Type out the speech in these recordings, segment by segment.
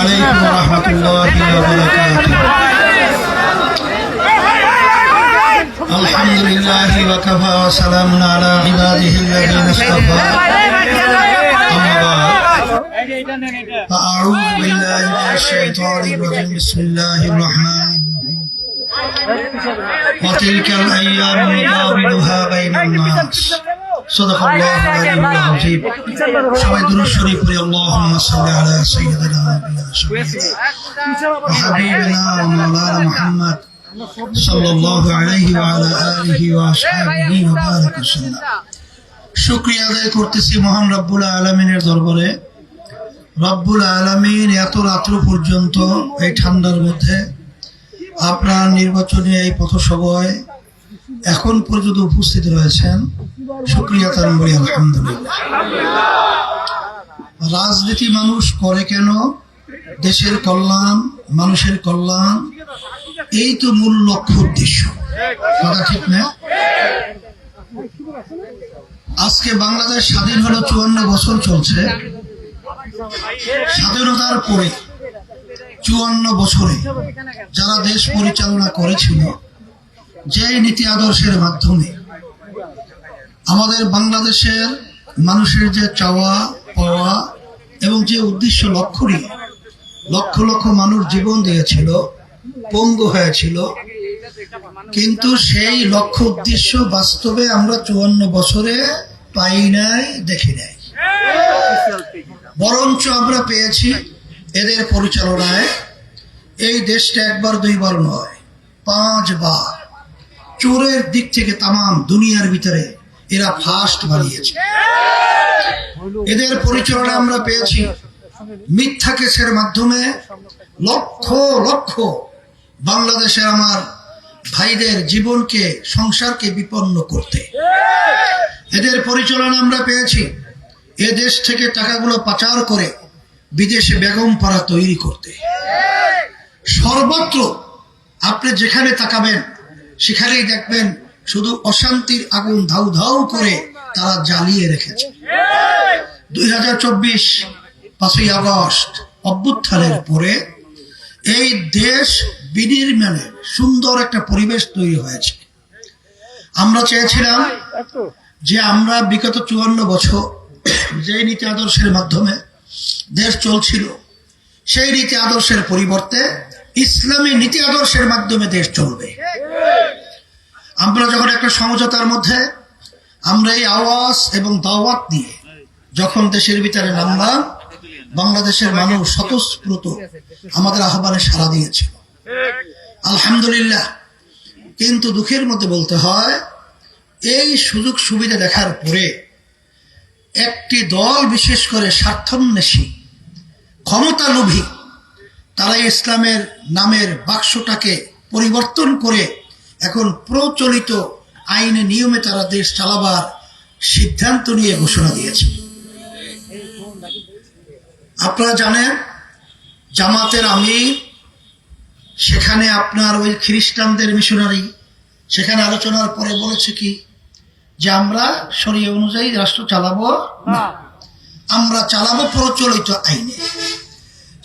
عليكم ورحمة الله وبركاته. الحمد لله وكفى وسلام على عباده الذين اصطفى. أما بعد فأعوذ بالله من الشيطان الرجيم. بسم الله الرحمن الرحيم. وتلك الأيام نداولها بين الناس. صدق الله العلي العظيم. সবাই দুরূদ শরীফ পড়ি। আল্লাহুম্মা সাল্লি আলা সাইয়্যিদিনা ওয়া হাবিবিনা ওয়া মাওলানা মুহাম্মদ সাল্লাল্লাহু আলাইহি ওয়া আলা আলিহি ওয়া আসহাবিহি ওয়া বারাকা ওয়াসাল্লাম। শুকরিয়া আদায় করতেছি মহান রব্বুল আলামিনের দরবারে। রব্বুল আলামিন এত রাত্র পর্যন্ত এই ঠান্ডার মধ্যে আপনার নির্বাচনী এই পথসভায় এখন পর্যন্ত উপস্থিত রয়েছেন, শুকরিয়া তার বলি আলহামদুলিল্লাহ। রাজনীতি মানুষ করে কেন? দেশের কল্যাণ, মানুষের কল্যাণ, এই তো মূল লক্ষ্য উদ্দেশ্য। কথা ঠিক না? আজকে বাংলাদেশ স্বাধীন হলো 54 বছর চলছে। স্বাধীনতার পরে 54 বছরে যারা দেশ পরিচালনা করেছিল, যে নীতি আদর্শের মাধ্যমে আমাদের বাংলাদেশের মানুষের যে চাওয়া পাওয়া এবং যে উদ্দেশ্য লক্ষ্য নিয়ে লক্ষ লক্ষ মানুষ জীবন দিয়েছিল, পঙ্গু হয়েছিল, কিন্তু সেই লক্ষ্য উদ্দেশ্য বাস্তবে আমরা 54 বছরে পাই নাই, দেখি নাই। বরঞ্চ আমরা পেয়েছি এদের পরিচালনায় এই দেশটা একবার দুইবার নয়, 5 বার চোরের দিক থেকে তামাম দুনিয়ার ভিতরে এরা ফার্স্ট বানিয়েছে। এদের পরিচালনা আমরা পেয়েছি মিথ্যা কেসের মাধ্যমে লক্ষ লক্ষ বাংলাদেশে আমার ভাইদের জীবনকে, সংসারকে বিপন্ন করতে। এদের পরিচালনা আমরা পেয়েছি এ দেশ থেকে টাকাগুলো পাচার করে বিদেশে বেগম পাড়া তৈরি করতে। সর্বত্র আপনি যেখানে তাকাবেন সেখানেই দেখবেন শুধু অশান্তির আগুন ধাউ ধাউ করে তারা জ্বালিয়ে রেখেছে। 2024 5ই আগস্ট অভ্যুত্থানের পরে এই দেশ বিনির্মাণের সুন্দর একটা পরিবেশ তৈরি হয়েছে। আমরা চেয়েছিলাম যে আমরা বিগত 54 বছর যে নীতি আদর্শের মাধ্যমে দেশ চলছিল, সেই নীতি আদর্শের পরিবর্তে ইসলামী নীতি আদর্শের মাধ্যমে দেশ চলবে। আমরা যখন একটা সমঝোতার মধ্যে আমরা এই আওয়াজ এবং দাওয়াত দিয়ে যখন দেশের ভিতরে নামলাম, বাংলাদেশের মানুষ স্বতঃস্ফূর্ত আমাদের আহ্বানে সাড়া দিয়েছিল, আলহামদুলিল্লাহ। কিন্তু দুঃখের মধ্যে বলতে হয়, এই সুযোগ সুবিধা দেখার পরে একটি দল, বিশেষ করে স্বার্থান্বেষী, ক্ষমতা লোভী, তারা ইসলামের নামের বাক্সটাকে পরিবর্তন করে এখন প্রচলিত আইনে নিয়মে তারা দেশ চালাবার সিদ্ধান্ত নিয়ে ঘোষণা দিয়েছে। আপনারা জানেন জামাতের আমির সেখানে আপনার ওই খ্রিস্টানদের মিশনারি সেখানে আলোচনার পরে বলেছে কি, যে আমরা শরীয়ত অনুযায়ী রাষ্ট্র চালাবো না, আমরা চালাবো প্রচলিত আইনে।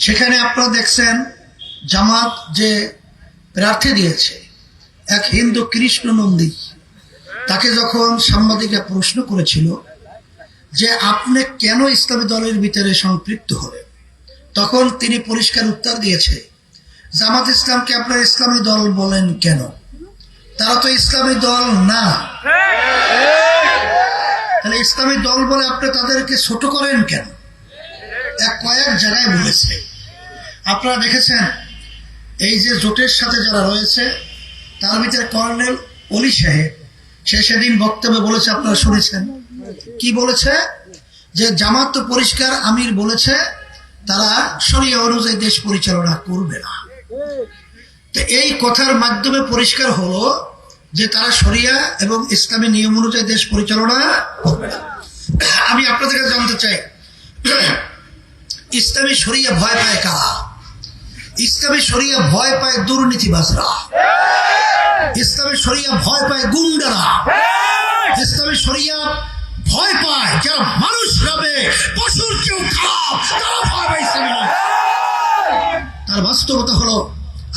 সেখানে আপনারা দেখছেন জামাত যে প্রার্থী দিয়েছে, এক হিন্দু কৃষ্ণ নন্দী, তাকে যখন সাংবাদিকরা প্রশ্ন করেছিল যে আপনি কেন ইসলামী দলের ভিতরে সম্পৃক্ত হলেন, তখন তিনি পরিষ্কার উত্তর দিয়েছে, জামাত ইসলামকে আপনারা ইসলামী দল বলেন কেন? তারা তো ইসলামী দল না। তাহলে ইসলামী দল বলে আপনি তাদেরকে ছোট করেন কেন? কয়েক জায়গায় বলেছে। আপনারা দেখেছেন এই যে জোটের সাথে যারা রয়েছে তার ভিতরে কর্নেল অলি সাহেব, সে সেদিন বক্তব্যে বলেছে, আপনারা শুনেছেন কি বলেছে, যে জামাত তো পরিষ্কার আমির বলেছে তারা শরিয়া অনুযায়ী দেশ পরিচালনা করবে না। তো এই কথার মাধ্যমে পরিষ্কার হলো যে তারা শরিয়া এবং ইসলামী নিয়ম অনুযায়ী দেশ পরিচালনা করবে না। আমি আপনাদের কাছে জানতে চাই, ইসলামী শরিয়া ভয় পায় কারা? ইসলামী শরিয়া ভয় পায় দুর্নীতিবাজরা, ইসলামী শরিয়া ভয় পায় গুন্ডারা, ইসলামী শরিয়া ভয় পায় যারা মানুষ ভাবে পশুর কেউ খারাপ, তারা ভয় পায় ইসলামী। তার বাস্তবতা হলো,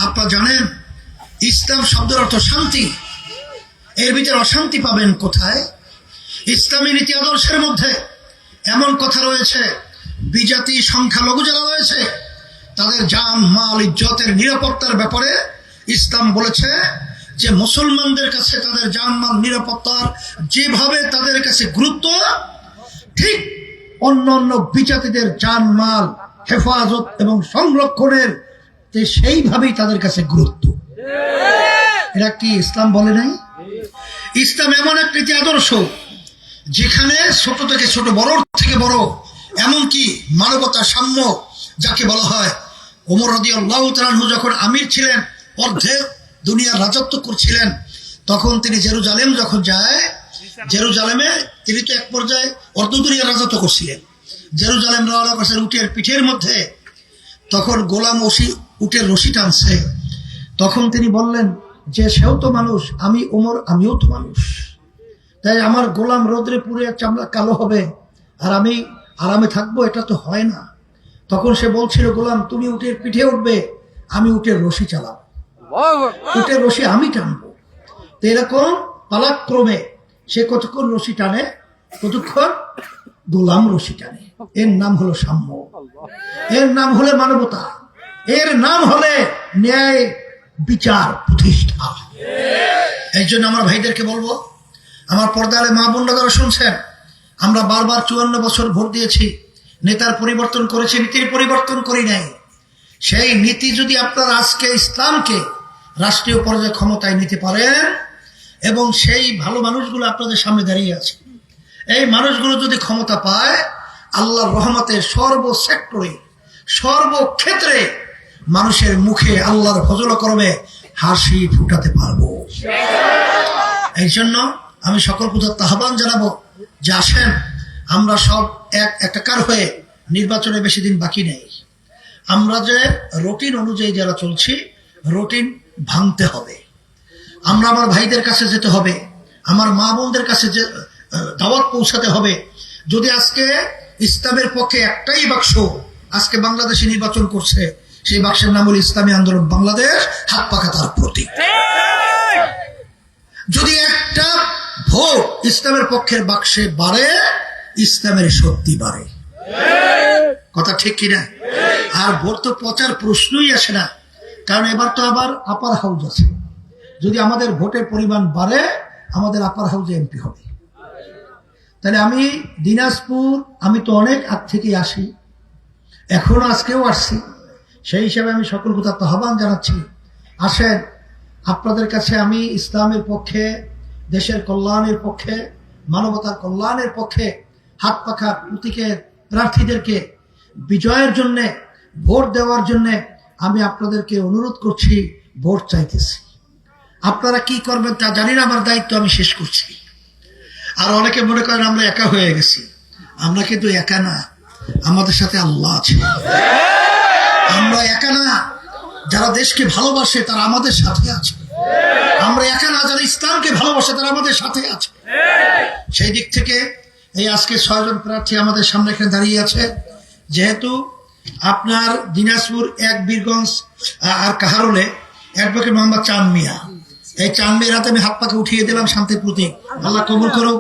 আপনারা জানেন ইসলাম শব্দের অর্থ শান্তি। এর ভিতরে অশান্তি পাবেন কোথায়? ইসলামী নীতি আদর্শের মধ্যে এমন কথা রয়েছে, বিজাতি সংখ্যালঘু যারা রয়েছে তাদের জান মাল ইজ্জতের নিরাপত্তার ব্যাপারে ইসলাম বলেছে যে মুসলমানদের কাছে তাদের জান মাল নিরাপত্তার যেভাবে তাদের কাছে গুরুত্ব, ঠিক অন্য অন্য বিজাতিদের জান মাল হেফাজত এবং সংরক্ষণের সেইভাবেই তাদের কাছে গুরুত্ব। এটা কি ইসলাম বলে নাই? ইসলাম এমন এক নীতি আদর্শ যেখানে ছোট থেকে ছোট, বড় থেকে বড়, এমনকি মানবতা সাম্য যাকে বলা হয়। ওমর রাদিয়াল্লাহু তাআলা আনহু যখন আমির ছিলেন, অর্ধেক দুনিয়ার রাজত্ব করছিলেন, তখন তিনি জেরুজালেম যখন যায়, জেরুজালেমে তিনি তো এক পর্যায়ে অর্ধ দুনিয়ার রাজত্ব করছিলেন। জেরুজালেম রওনা করছেন উটের পিঠের মধ্যে, তখন গোলাম উটের রশি টানছে। তখন তিনি বললেন যে সেও তো মানুষ, আমি ওমর, আমিও তো মানুষ, তাই আমার গোলাম রোদ্রে পুড়ে চামড়া কালো হবে আর আমি আরামে থাকবো, এটা তো হয় না। তখন সে বলছিল, গোলাম তুমি উটের পিঠে উঠবে, আমি উটের রশি চালাবো, উটের রশি আমি টানবো। তো এরকম পালাক্রমে সে কতক্ষণ রশি টানে, কতক্ষণ গোলাম রশি টানে। এর নাম হলো সাম্য, এর নাম হলে মানবতা, এর নাম হলে ন্যায় বিচার প্রতিষ্ঠা। এই জন্য আমরা ভাইদেরকে বলবো, আমার পর্দারে মা বোনরা যারা শুনছেন, আমরা বারবার 54 বছর ভোট দিয়েছি, নেতার পরিবর্তন করেছি, নীতির পরিবর্তন করি নাই। সেই নীতি যদি আপনারা আজকে ইসলামকে রাষ্ট্রীয় পর্যায়ে ক্ষমতায় নিতে পারেন, এবং সেই ভালো মানুষগুলো আপনাদের সামনে দাঁড়িয়ে আছে, এই মানুষগুলো যদি ক্ষমতা পায়, আল্লাহর রহমতে সর্বসেক্টরে সর্বক্ষেত্রে মানুষের মুখে আল্লাহর ফজল করবে হাসি ফুটাতে পারবো। এই জন্য আমি সকল পূজার আহ্বান জানাবো যে আসেন আমরা সব এক একাকার হয়ে, নির্বাচনে বেশি দিন বাকি নেই, আমরা যে রুটিন অনুযায়ী যারা চলছি, রুটিন ভাঙতে হবে। আমরা আমার ভাইদের কাছে যেতে হবে, আমার মা বোনদের কাছে যে দাওয়াত পৌঁছাতে হবে। যদি আজকে ইসলামের পক্ষে একটাই বাক্স আজকে বাংলাদেশে নির্বাচন করছে, সেই বাক্সের নাম হল ইসলামী আন্দোলন বাংলাদেশ, হাত পাখা তার প্রতীক। যদি একটা ভোট ইসলামের পক্ষের বাক্সে বাড়ে, ইসলামের শক্তি বাড়ে। কথা ঠিক কিনা? আর ভোট তো প্রচার প্রশ্নই আসে না, কারণ এবার তো আবার আপার হাউস আছে। যদি আমাদের ভোটের পরিমাণ বাড়ে, আমাদের আপার হাউসে এমপি হবে। তাহলে আমি দিনাজপুর, আমি তো অনেক আগ থেকেই আসি, এখনো আজকেও আসছি, সেই হিসাবে আমি সকল কথা আহ্বান জানাচ্ছি, আসেন আপনাদের কাছে আমি ইসলামের পক্ষে, দেশের কল্যাণের পক্ষে, মানবতার কল্যাণের পক্ষে হাত পাখা প্রতীকের প্রার্থীদেরকে বিজয়ের জন্য, ভোট দেওয়ার জন্য আমি আপনাদেরকে অনুরোধ করছি, ভোট চাইতেছি। আপনারা কি করবেন তা জানি না, আমার দায়িত্ব আমি শেষ করছি। আর অনেকে মনে করেন আমরা একা হয়ে গেছি, আমরা কিন্তু একা না, আমাদের সাথে আল্লাহ আছে। আমরা একা না, যারা দেশকে ভালোবাসে তারা আমাদের সাথে আছে। আমরা একা না, যারা ইসলামকে ভালোবাসে তারা আমাদের সাথে আছে। সেই দিক থেকে এই আজকে 6 জন প্রার্থী আমাদের সামনে এখানে দাঁড়িয়ে আছে। যেহেতু আপনার দিনাজপুর 1 বীরগঞ্জ আর কাহারোলে অ্যাডভোকেট মোহাম্মদ চাঁদ মিয়া, এই চাঁদ মিয়ার হাতে আমি হাত পাকে উঠিয়ে দিলাম শান্তির প্রতীক, আল্লাহ কবুল করুক।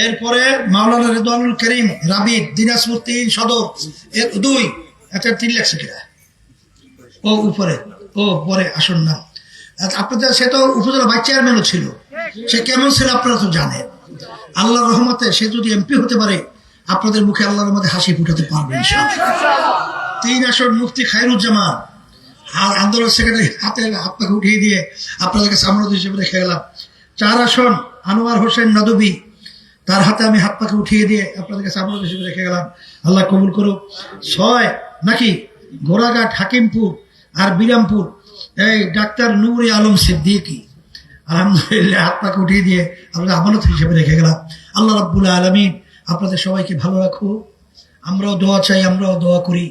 এরপরে মাওলানা রেদওয়ানুল করিম রাবিদ, দিনাজপুর 3 সদর 2, আচ্ছা 3 লাখ কিনা ও উপরে, ও পরে আসুন না। আপনাদের সে তো উপজেলা ভাইস চেয়ারম্যানও ছিল, সে কেমন ছিল আপনারা তো জানেন। আল্লাহর রহমতে সে যদি এমপি হতে পারে, আপনাদের মুখে আল্লাহর রহমতে হাসি ফুটাতে পারবে ইনশাআল্লাহ। 3 আসন মুফতি খায়রুজ্জামান আর আন্দোলন সেক্রেটারি হাতে হাত পাকে উঠিয়ে দিয়ে আপনাদের কাছে আমরত হিসেবে রেখে গেলাম। 4 আসন আনোয়ার হোসেন নদবী, তার হাতে আমি হাত পাকে উঠিয়ে দিয়ে আপনাদের কাছে আমরত হিসেবে রেখে গেলাম, আল্লাহ কবুল করুক। 6 নাকি ঘোড়াঘাট, হাকিমপুর আর বিরামপুর, এই ডাক্তার নূরে আলম সিদ্দিকী, আলহামদুলিল্লাহ হাত পাকে উঠিয়ে দিয়ে আপনাদের আমানত হিসেবে রেখে গেলাম। আল্লাহ রাব্বুল আলামিন আপনাদের সবাইকে ভালো রাখুক। আমরাও দোয়া চাই, আমরাও দোয়া করি,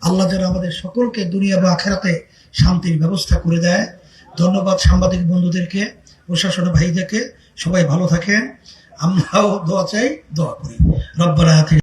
আল্লাহ যেন আমাদের সকলকে দুনিয়া বা আখেরাতে শান্তির ব্যবস্থা করে দেয়। ধন্যবাদ সাংবাদিক বন্ধুদেরকে, প্রশাসন ভাইদেরকে, সবাই ভালো থাকেন। আমরাও দোয়া চাই, দোয়া করি। রব্বানা